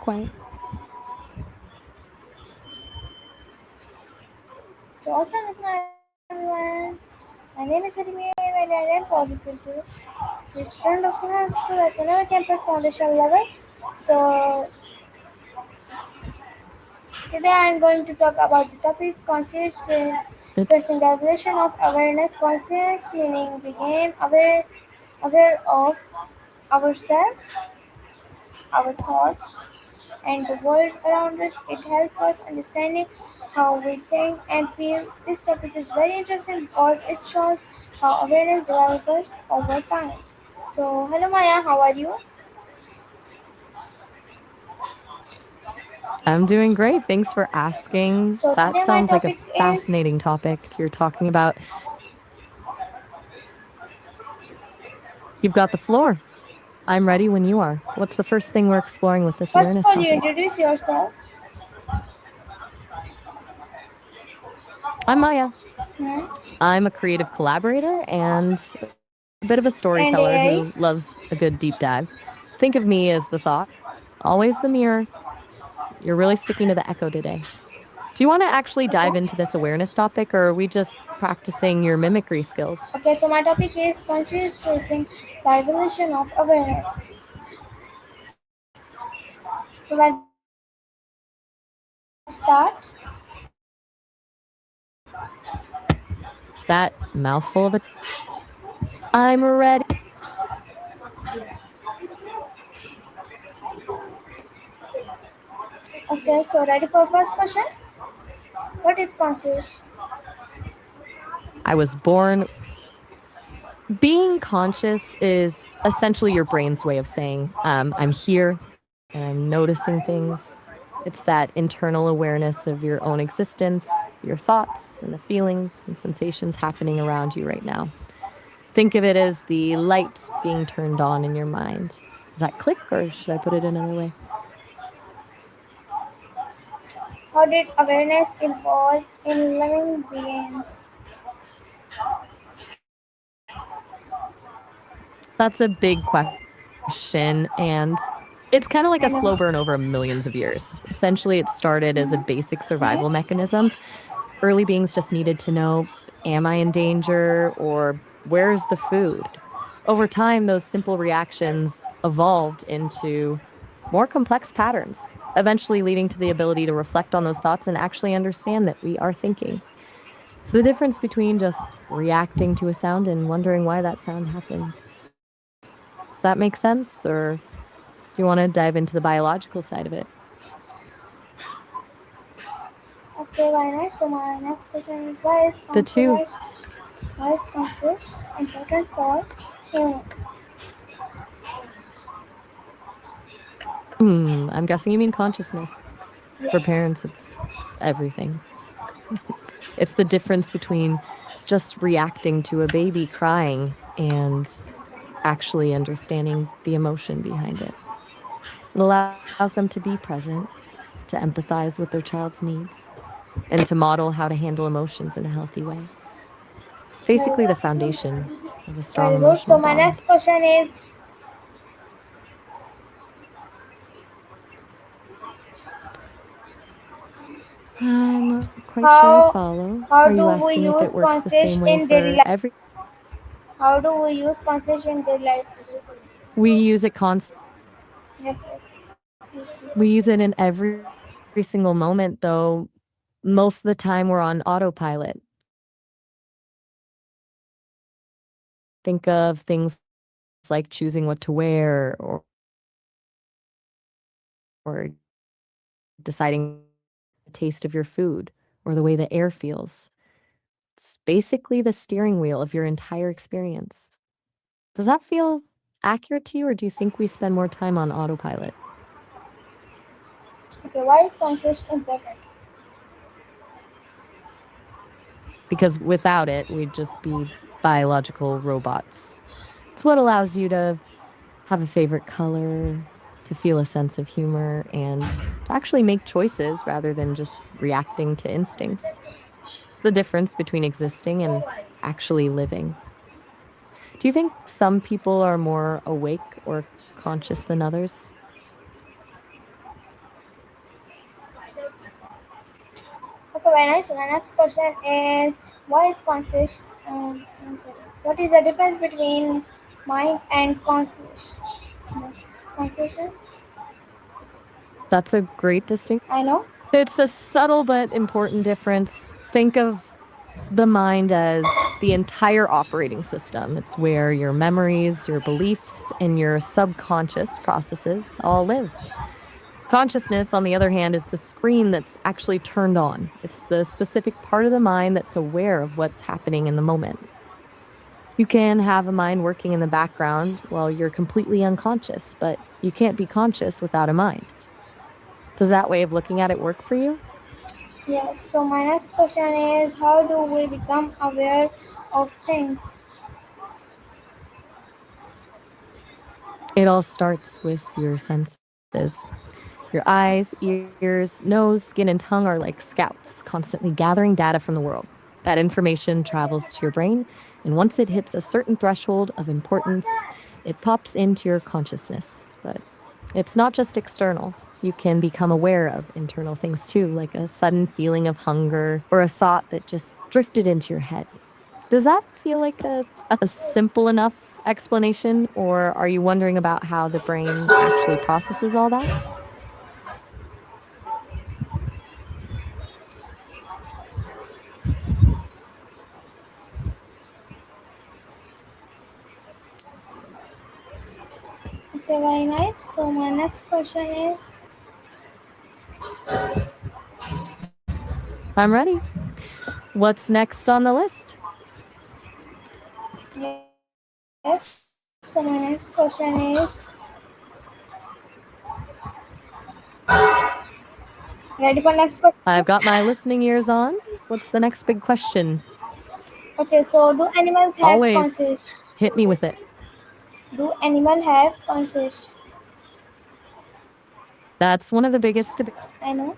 quiet. So, assalamualaikum everyone. My name is Hareemaiwali and I am qualified to the student of Rehan School at Panama Campus Foundation level. So, today I am going to talk about the topic conscious stress, It's tracing the evolution of awareness. Conscious meaning being aware of ourselves, our thoughts, and the world around us. It helps us understanding how we think and feel. This topic is very interesting because it shows how awareness develops over time. So, hello Maya, how are you? I'm doing great. Thanks for asking. So, That today my sounds like a topic is fascinating topic. You're talking about, you've got the floor. I'm ready when you are. What's the first thing we're exploring with this first of awareness all, you topic? introduce yourself. I'm Maya. Hmm? I'm a creative collaborator and a bit of a And storyteller AI. who loves a good deep dive. Think of me as the thought, always the mirror. You're really sticking to the echo today. Do you want to actually Okay. dive into this awareness topic, or are we just practicing your mimicry skills? Okay, so my topic is conscious tracing the evolution of awareness. So, let's start. That mouthful of a. I'm ready. Okay, so ready for first question? What is conscious? I was born. Being conscious is essentially your brain's way of saying, I'm here and I'm noticing things. It's that internal awareness of your own existence, your thoughts, and the feelings and sensations happening around you right now. Think of it as the light being turned on in your mind. Does that click, or should I put it another way? How did awareness evolve in living beings? That's a big question. And it's kind of like a I know. slow burn over millions of years. Essentially, it started as a basic survival Yes. mechanism. Early beings just needed to know, am I in danger, or where's the food? Over time, those simple reactions evolved into more complex patterns, eventually leading to the ability to reflect on those thoughts and actually understand that we are thinking. It's the difference between just reacting to a sound and wondering why that sound happened. Does that make sense? Or do you want to dive into the biological side of it? Okay, very nice. So my next question is why is The two. conscious important for humans? I'm guessing you mean consciousness. For Yes. parents, it's everything. It's the difference between just reacting to a baby crying and actually understanding the emotion behind it. It allows them to be present, to empathize with their child's needs, and to model how to handle emotions in a healthy way. It's Very, basically the foundation of a strong very good. So emotional my bond. next question is I'm quite sure I how follow. how Are you do we asking if use it works the conscious same way in daily for life? every? How do we use conscious in daily life? We use it Yes, yes. Yes, we use it in every single moment, though most of the time we're on autopilot. Think of things like choosing what to wear or deciding the taste of your food or the way the air feels. It's basically the steering wheel of your entire experience. Does that feel accurate to you, or do you think we spend more time on autopilot? okay, why is conscious important? Because without it, we'd just be biological robots. It's what allows you to have a favorite color, to feel a sense of humor, and to actually make choices rather than just reacting to instincts. It's the difference between existing and actually living. Do you think some people are more awake or conscious than others? Okay, very nice. So my next question is why is conscious? I'm sorry. What is the difference between mind and consciousness? That's a great distinction. I know. It's a subtle but important difference. Think of the mind as the entire operating system. It's where your memories, your beliefs, and your subconscious processes all live. Consciousness, on the other hand, is the screen that's actually turned on. It's the specific part of the mind that's aware of what's happening in the moment. You can have a mind working in the background while you're completely unconscious, but you can't be conscious without a mind. Does that way of looking at it work for you? Yes. So my next question is how do we become aware of things? It all starts with your senses. Your eyes, ears, nose, skin, and tongue are like scouts, constantly gathering data from the world. That information travels to your brain, and once it hits a certain threshold of importance, it pops into your consciousness. But it's not just external. You can become aware of internal things too, like a sudden feeling of hunger or a thought that just drifted into your head. Does that feel like a simple enough explanation, or are you wondering about how the brain actually processes all that? Okay, very nice. So my next question is I'm ready. What's next on the list? yes. So my next question is ready for next question? I've got my listening ears on. What's the next big question? Okay, so do animals have Always conscious? hit me with it. Do animal have conscious? That's one of the biggest debates. I know.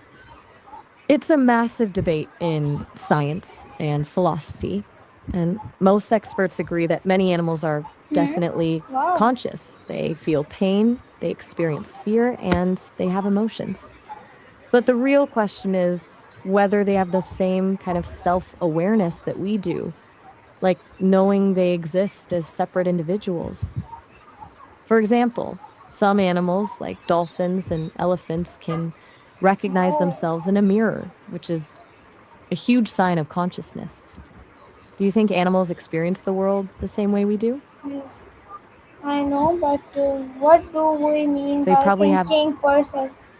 It's a massive debate in science and philosophy. And most experts agree that many animals are Hmm. definitely Wow. conscious. They feel pain, they experience fear, and they have emotions. But the real question is whether they have the same kind of self awareness that we do, like knowing they exist as separate individuals. For example, some animals, like dolphins and elephants, can recognize Oh, themselves in a mirror, which is a huge sign of consciousness. Do you think animals experience the world the same way we do? yes. I know, but what do we mean They by probably have. thinking process?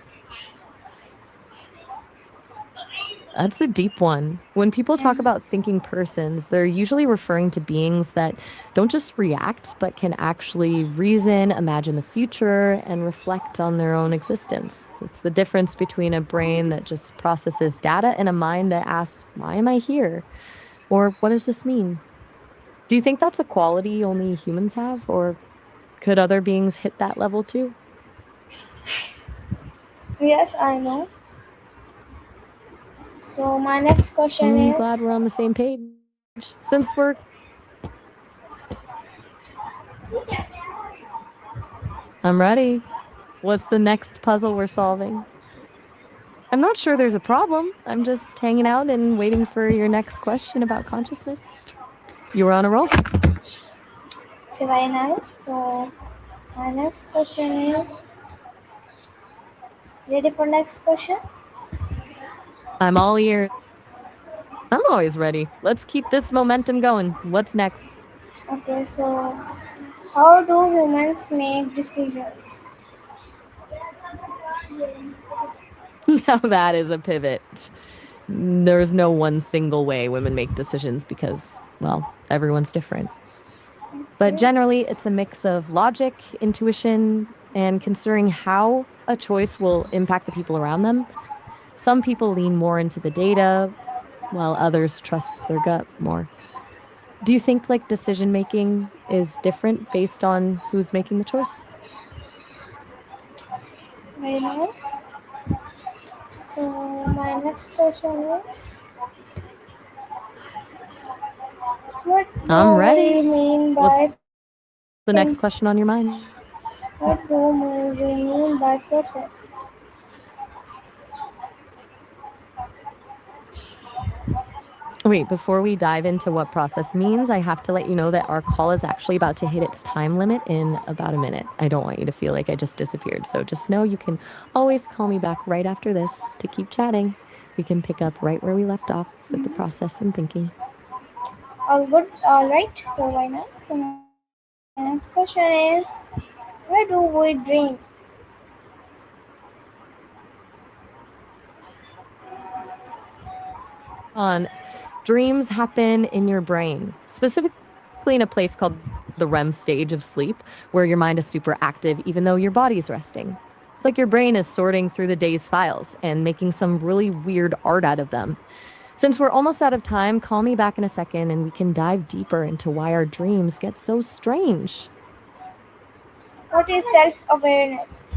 That's a deep one. When people talk Hmm. about thinking persons, they're usually referring to beings that don't just react, but can actually reason, imagine the future, and reflect on their own existence. It's the difference between a brain that just processes data and a mind that asks, why am I here? Or what does this mean? Do you think that's a quality only humans have? Or could other beings hit that level too? Yes, I know. So my next question I'm glad is we're on the same page. Since I'm ready. What's the next puzzle we're solving? I'm not sure there's a problem. I'm just hanging out and waiting for your next question about consciousness. You were on a roll. okay, very nice. So my next question is ready for next question? I'm all ears. I'm always ready. Let's keep this momentum going. What's next? Okay, so how do humans make decisions? Now that is a pivot. There's no one single way women make decisions because, well, everyone's different. But Okay. generally, it's a mix of logic, intuition, and considering how a choice will impact the people around them. Some people lean more into the data, while others trust their gut more. Do you think like decision making is different based on who's making the choice? Very nice. So my next question is what do I'm we ready. mean What's by the think next question on your mind? what do we mean by process? Wait, before we dive into what process means, I have to let you know that our call is actually about to hit its time limit in about a minute. I don't want you to feel like I just disappeared. So just know you can always call me back right after this to keep chatting. We can pick up right where we left off with the process and thinking. All good. All right. So why not? So my next question is, where do we dream? On dreams happen in your brain, specifically in a place called the REM stage of sleep, where your mind is super active even though your body's resting. It's like your brain is sorting through the day's files and making some really weird art out of them. Since we're almost out of time, call me back in a second and we can dive deeper into why our dreams get so strange. What is self-awareness?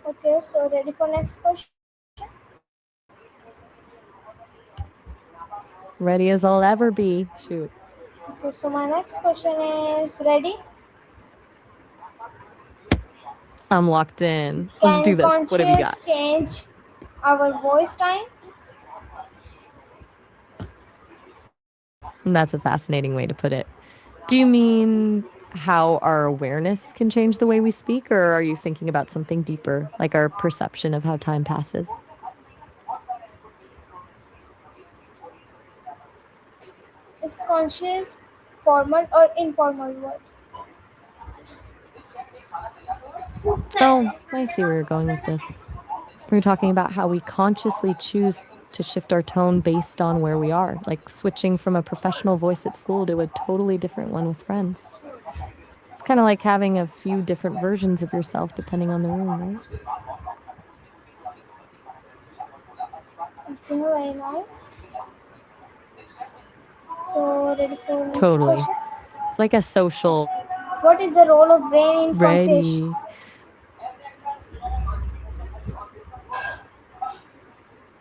Okay. So ready for next question? Ready as I'll ever be. Shoot. Okay. So my next question is ready. I'm locked in. Let's Can do this. What have you conscious got? change our voice time? And that's a fascinating way to put it. Do you mean how our awareness can change the way we speak, or are you thinking about something deeper, like our perception of how time passes? Is conscious formal or informal word? Oh, I see where you're going with this. We're talking about how we consciously choose to shift our tone based on where we are, like switching from a professional voice at school to a totally different one with friends. It's kind of like having a few different versions of yourself depending on the room, right? Okay, very nice. So ready for next Totally. question? It's like a social What is the role of brain in conscious? ready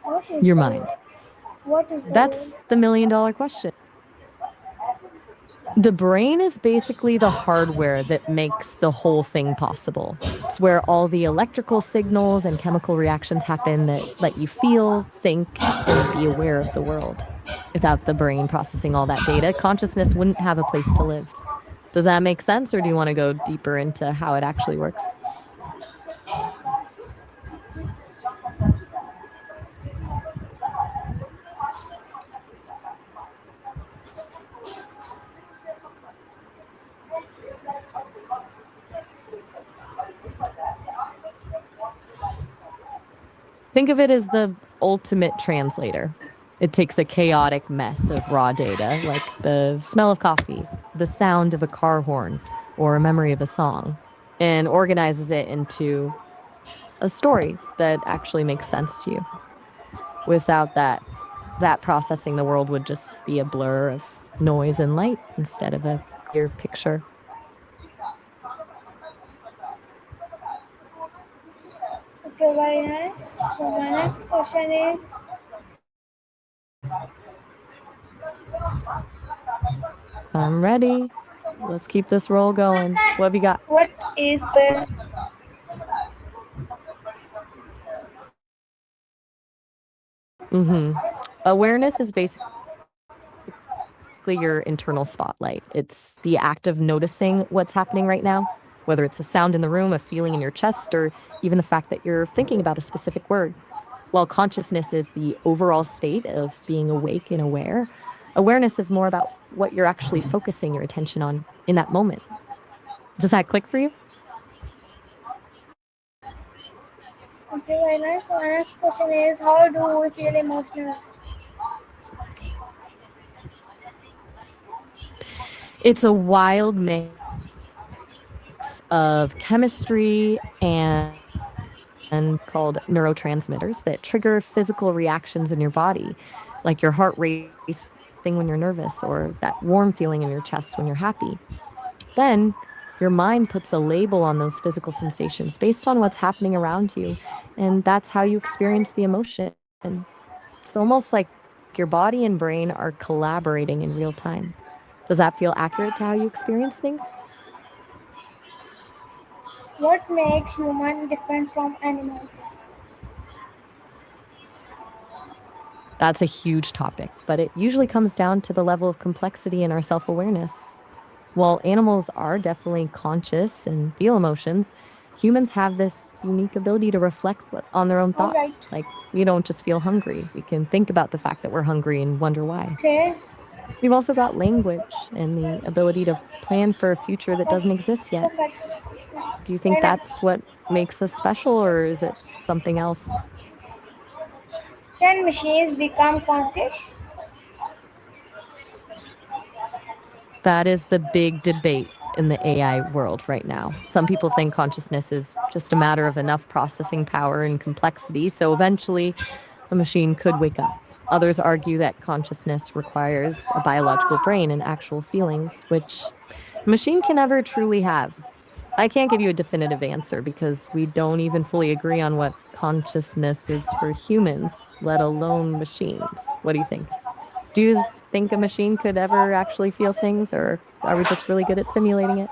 What is your the mind. role? What is the role? That's the $1 million question. The brain is basically the hardware that makes the whole thing possible. It's where all the electrical signals and chemical reactions happen that let you feel, think, and be aware of the world. Without the brain processing all that data, consciousness wouldn't have a place to live. Does that make sense, or do you want to go deeper into how it actually works? Think of it as the ultimate translator. It takes a chaotic mess of raw data, like the smell of coffee, the sound of a car horn, or a memory of a song, and organizes it into a story that actually makes sense to you. Without that processing, the world would just be a blur of noise and light instead of a clear picture. Okay, very nice. So my next question is, I'm ready. Let's keep this roll going. What have you got? what is awareness? Awareness is basically your internal spotlight. It's the act of noticing what's happening right now, whether it's a sound in the room, a feeling in your chest, or even the fact that you're thinking about a specific word. While consciousness is the overall state of being awake and aware, awareness is more about what you're actually focusing your attention on in that moment. Does that click for you? Okay, very nice. So my next question is, how do we feel emotions? It's a wild mix of chemistry and it's called neurotransmitters that trigger physical reactions in your body, like your heart racing when you're nervous or that warm feeling in your chest when you're happy. Then your mind puts a label on those physical sensations based on what's happening around you. And that's how you experience the emotion. It's almost like your body and brain are collaborating in real time. Does that feel accurate to how you experience things? What makes human different from animals? That's a huge topic, but it usually comes down to the level of complexity in our self awareness. While animals are definitely conscious and feel emotions, humans have this unique ability to reflect on their own All thoughts. right. Like, we don't just feel hungry, we can think about the fact that we're hungry and wonder why. Okay. We've also got language and the ability to plan for a future that doesn't exist yet. Perfect. Nice. Do you think Very nice. that's what makes us special, or is it something else? Can machines become conscious? That is the big debate in the AI world right now. Some people think consciousness is just a matter of enough processing power and complexity, so eventually a machine could wake up. Others argue that consciousness requires a biological brain and actual feelings, which a machine can never truly have. I can't give you a definitive answer because we don't even fully agree on what consciousness is for humans, let alone machines. What do you think? Do you think a machine could ever actually feel things, or are we just really good at simulating it?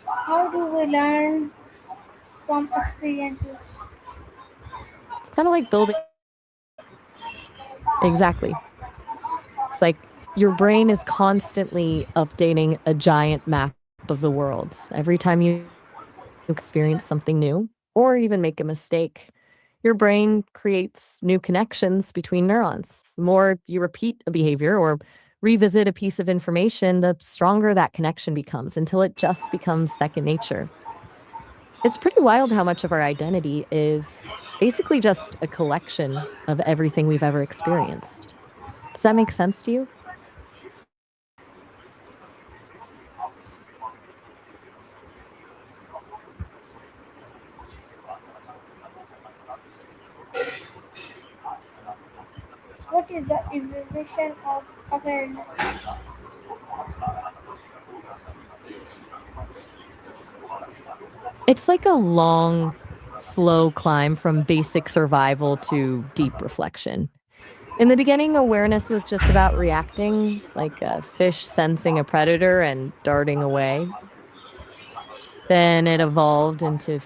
How do we learn from experiences? It's kind of like building. Exactly. It's like your brain is constantly updating a giant map of the world. Every time you experience something new or even make a mistake, your brain creates new connections between neurons. The more you repeat a behavior or revisit a piece of information, the stronger that connection becomes until it just becomes second nature. It's pretty wild how much of our identity is basically just a collection of everything we've ever experienced. Does that make sense to you? What is the evolution of awareness? It's like a long, slow climb from basic survival to deep reflection. In the beginning, awareness was just about reacting, like a fish sensing a predator and darting away. Then it evolved into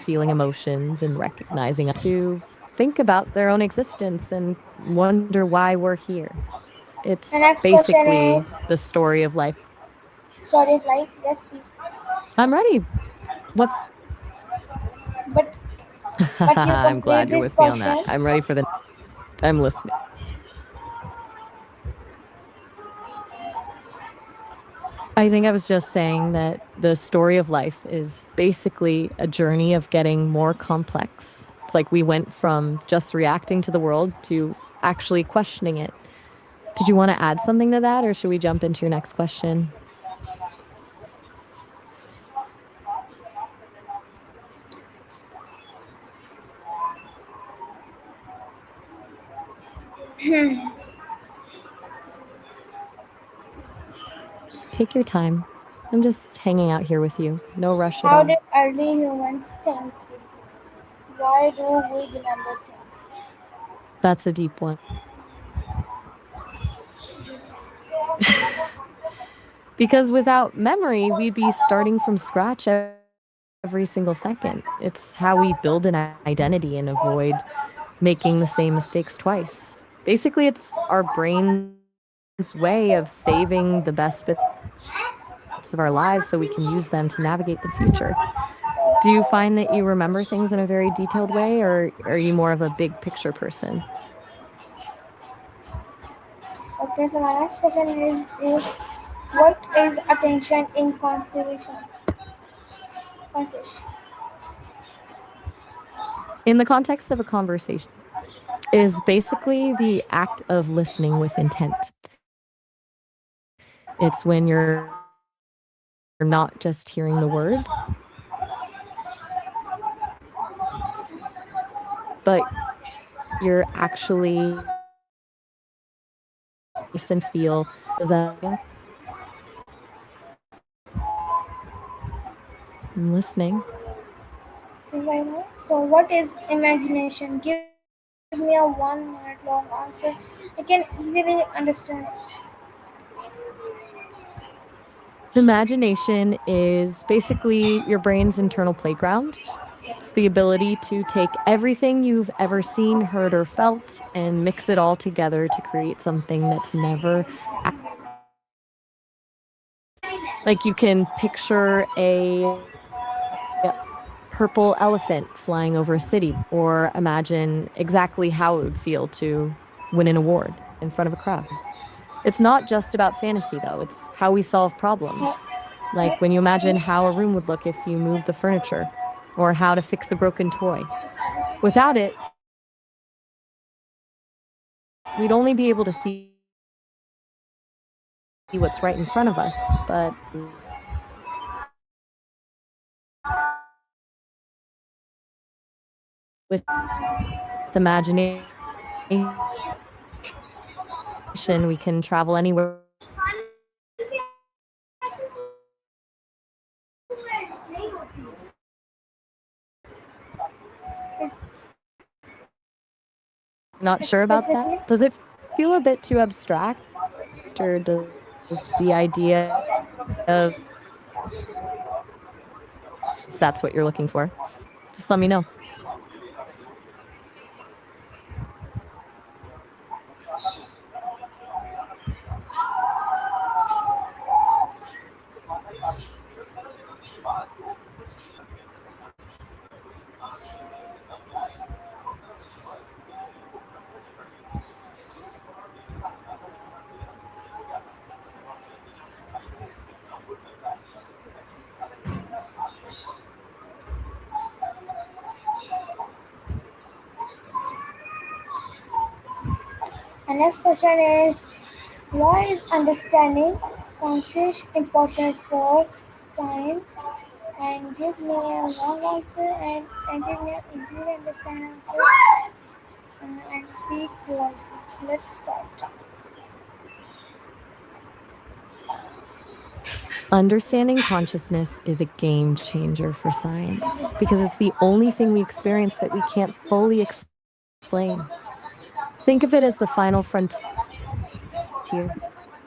feeling emotions and recognizing to think about their own existence and wonder why we're here. The It's next question basically is the story of life. sorry of life. Yes, speak. I'm ready. What's But but you I'm complete glad you're this with me on that. question. I'm ready for the I'm listening. I think I was just saying that the story of life is basically a journey of getting more complex. It's like we went from just reacting to the world to actually questioning it. Did you want to add something to that, or should we jump into your next question? Take your time. I'm just hanging out here with you. No rush at How did all. early humans think? Why do we remember things? That's a deep one. Because without memory, we'd be starting from scratch every single second. It's how we build an identity and avoid making the same mistakes twice. Basically, it's our brain's way of saving the best bits of our lives so we can use them to navigate the future. Do you find that you remember things in a very detailed way, or are you more of a big picture person? Okay, so my next question is what is attention in conservation? Conscious. In the context of a conversation, is basically the act of listening with intent. It's when you're not just hearing the words, but you're actually and feel. Does that? I'm listening. Okay, why not? So, what is imagination? Give me a 1 minute long answer I can easily understand. Imagination is basically your brain's internal playground. It's the ability to take everything you've ever seen, heard, or felt and mix it all together to create something that's never actually happened. Like you can picture a purple elephant flying over a city, or imagine exactly how it would feel to win an award in front of a crowd. It's not just about fantasy, though, it's how we solve problems. Like when you imagine how a room would look if you moved the furniture, or how to fix a broken toy. Without it, we'd only be able to see what's right in front of us, but with imagination, we can travel anywhere we want to imagine and create something that we can see. Not sure about that? Explicitly. Does it feel a bit too abstract, or does the idea of if that's what you're looking for? Just let me know. The next question is, why is understanding conscious important for science? And give me a long answer and give me an easily understand answer and speak clearly. Let's start. Understanding consciousness is a game changer for science because it's the only thing we experience that we can't fully explain. Think of it as the final frontier.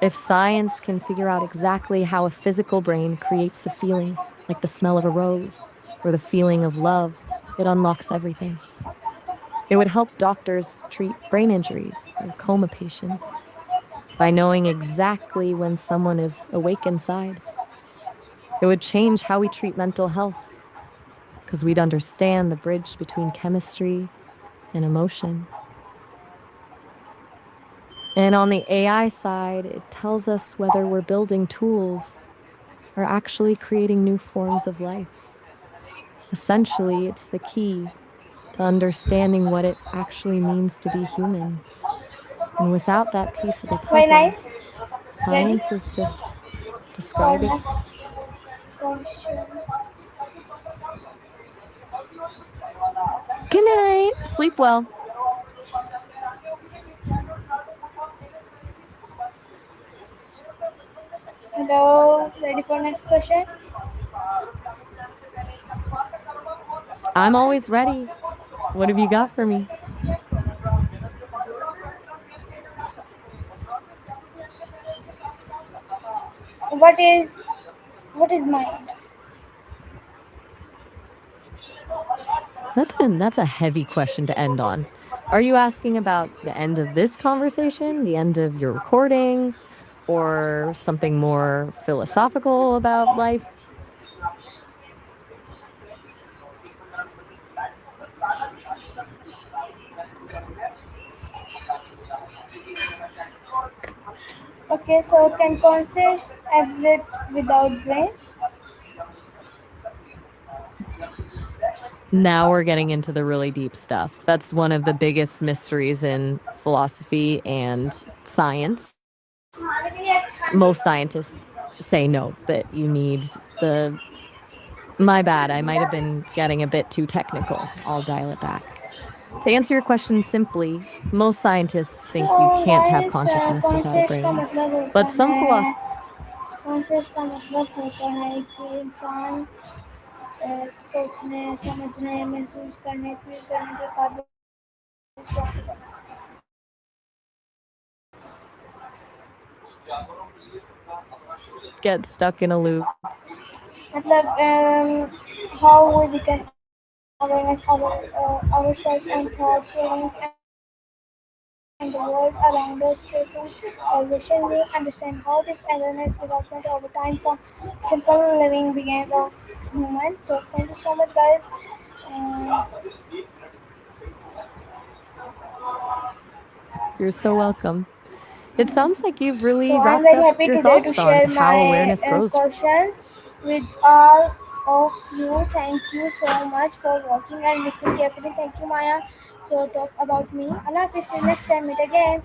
If science can figure out exactly how a physical brain creates a feeling, like the smell of a rose or the feeling of love, it unlocks everything. It would help doctors treat brain injuries or coma patients by knowing exactly when someone is awake inside. It would change how we treat mental health because we'd understand the bridge between chemistry and emotion. And on the AI side, it tells us whether we're building tools or actually creating new forms of life. Essentially, it's the key to understanding what it actually means to be human. And without that piece of the Very puzzle, nice. Ready? science is just So describing. next question. Good night. Sleep well. Hello. Ready for next question? I'm always ready. What have you got for me? What is what is mind? That's a heavy question to end on. Are you asking about the end of this conversation, the end of your recording, or something more philosophical about life? Okay, so can conscious exist without brain? Now we're getting into the really deep stuff. That's one of the biggest mysteries in philosophy and science. Most scientists say no, that you need the. My bad, I might have been getting a bit too technical. I'll dial it back. To answer your question simply, most scientists So think you can't have guys consciousness without a conscious का brain. मतलब होता But some है philosophers conscious का मतलब होता है कि इंसान सोचने समझने महसूस करने फील करने के काबिल कैसे बना Get stuck in a loop. मतलब how we become awareness ourselves and thought feelings and the world around us tracing evolution we understand how this awareness development over time from simple living begins of human. So thank you so much guys. uh, You're so welcome. It sounds like you've So really I'm wrapped very up happy your today to thoughts on share how my awareness grows. questions with all of you. Thank you so much for watching and listening carefully. Thank you, Maya. So talk about me. Allah Hafiz. Till next time. Meet again.